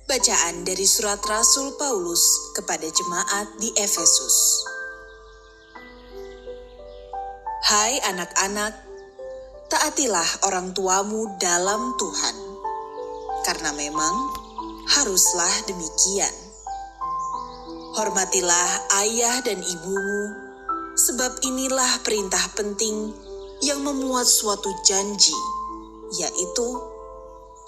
Bacaan dari surat Rasul Paulus kepada jemaat di Efesus. Hai anak-anak, taatilah orang tuamu dalam Tuhan, karena memang haruslah demikian. Hormatilah ayah dan ibumu, sebab inilah perintah penting yang memuat suatu janji, yaitu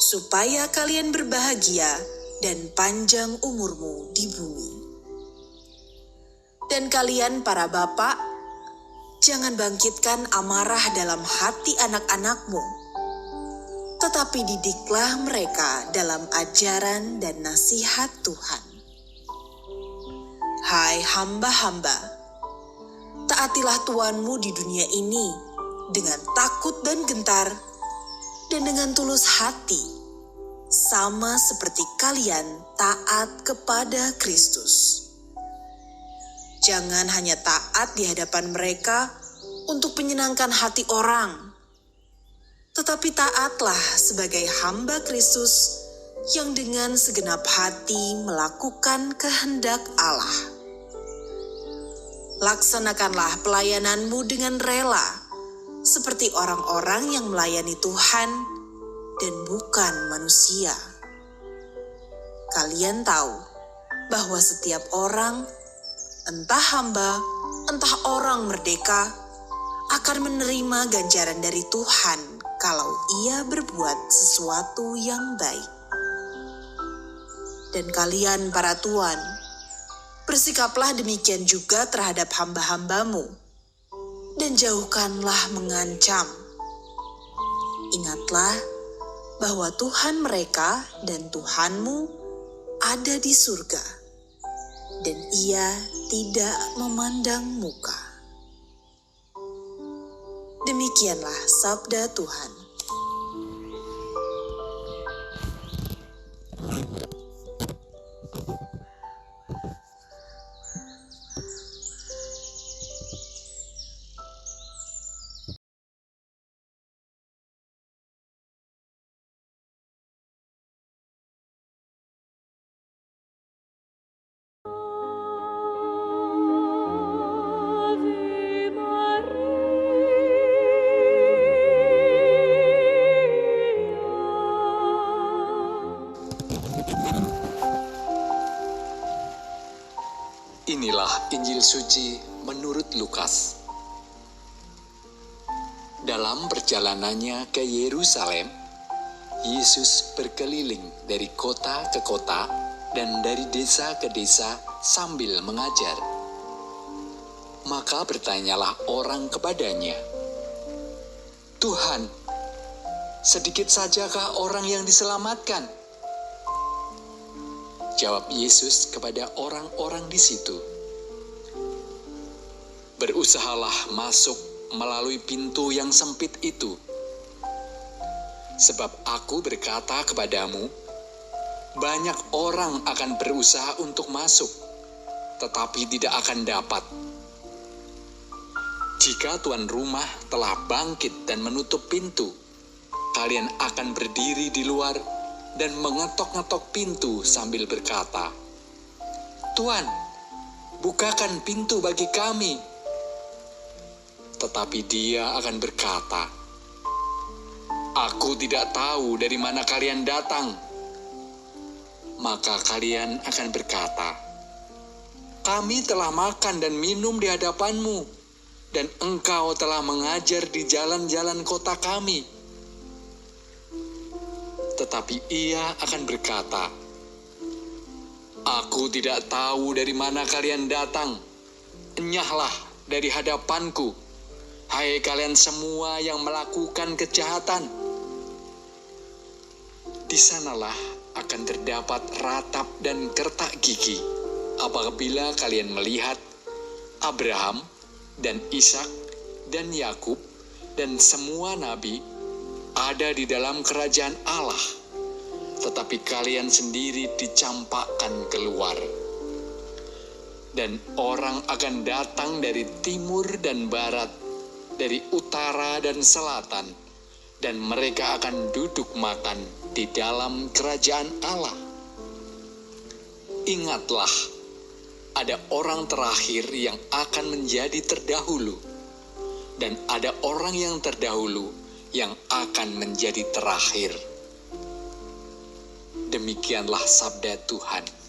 supaya kalian berbahagia dan panjang umurmu di bumi. Dan kalian para bapak, jangan bangkitkan amarah dalam hati anak-anakmu, tetapi didiklah mereka dalam ajaran dan nasihat Tuhan. Hai hamba-hamba, taatilah Tuanmu di dunia ini dengan takut dan gentar, dan dengan tulus hati, sama seperti kalian taat kepada Kristus. Jangan hanya taat di hadapan mereka untuk menyenangkan hati orang, tetapi taatlah sebagai hamba Kristus yang dengan segenap hati melakukan kehendak Allah. Laksanakanlah pelayananmu dengan rela, seperti orang-orang yang melayani Tuhan dan bukan manusia. Kalian tahu bahwa setiap orang, entah hamba, entah orang merdeka, akan menerima ganjaran dari Tuhan kalau ia berbuat sesuatu yang baik. Dan kalian para tuan, bersikaplah demikian juga terhadap hamba-hambamu, dan jauhkanlah mengancam. Ingatlah bahwa Tuhan mereka dan Tuhanmu ada di surga, dan Ia tidak memandang muka. Demikianlah sabda Tuhan. Inilah Injil suci menurut Lukas. Dalam perjalanannya ke Yerusalem, Yesus berkeliling dari kota ke kota dan dari desa ke desa sambil mengajar. Maka bertanyalah orang kepadanya, "Tuhan, sedikit sajakah orang yang diselamatkan?" Jawab Yesus kepada orang-orang di situ, "Berusahalah masuk melalui pintu yang sempit itu. Sebab aku berkata kepadamu, banyak orang akan berusaha untuk masuk, tetapi tidak akan dapat. Jika tuan rumah telah bangkit dan menutup pintu, kalian akan berdiri di luar dan mengetok-ngetok pintu sambil berkata, 'Tuan, bukakan pintu bagi kami.' Tetapi dia akan berkata, 'Aku tidak tahu dari mana kalian datang.' Maka kalian akan berkata, 'Kami telah makan dan minum di hadapanmu, dan engkau telah mengajar di jalan-jalan kota kami.' Tetapi ia akan berkata, 'Aku tidak tahu dari mana kalian datang. Enyahlah dari hadapanku, hai kalian semua yang melakukan kejahatan.' Di sanalah akan terdapat ratap dan kertak gigi apabila kalian melihat Abraham dan Ishak dan Yakub dan semua nabi ada di dalam kerajaan Allah, tetapi kalian sendiri dicampakkan keluar. Dan orang akan datang dari timur dan barat, dari utara dan selatan, dan mereka akan duduk makan di dalam kerajaan Allah. Ingatlah, ada orang terakhir yang akan menjadi terdahulu, dan ada orang yang terdahulu yang akan menjadi terakhir. Demikianlah sabda Tuhan.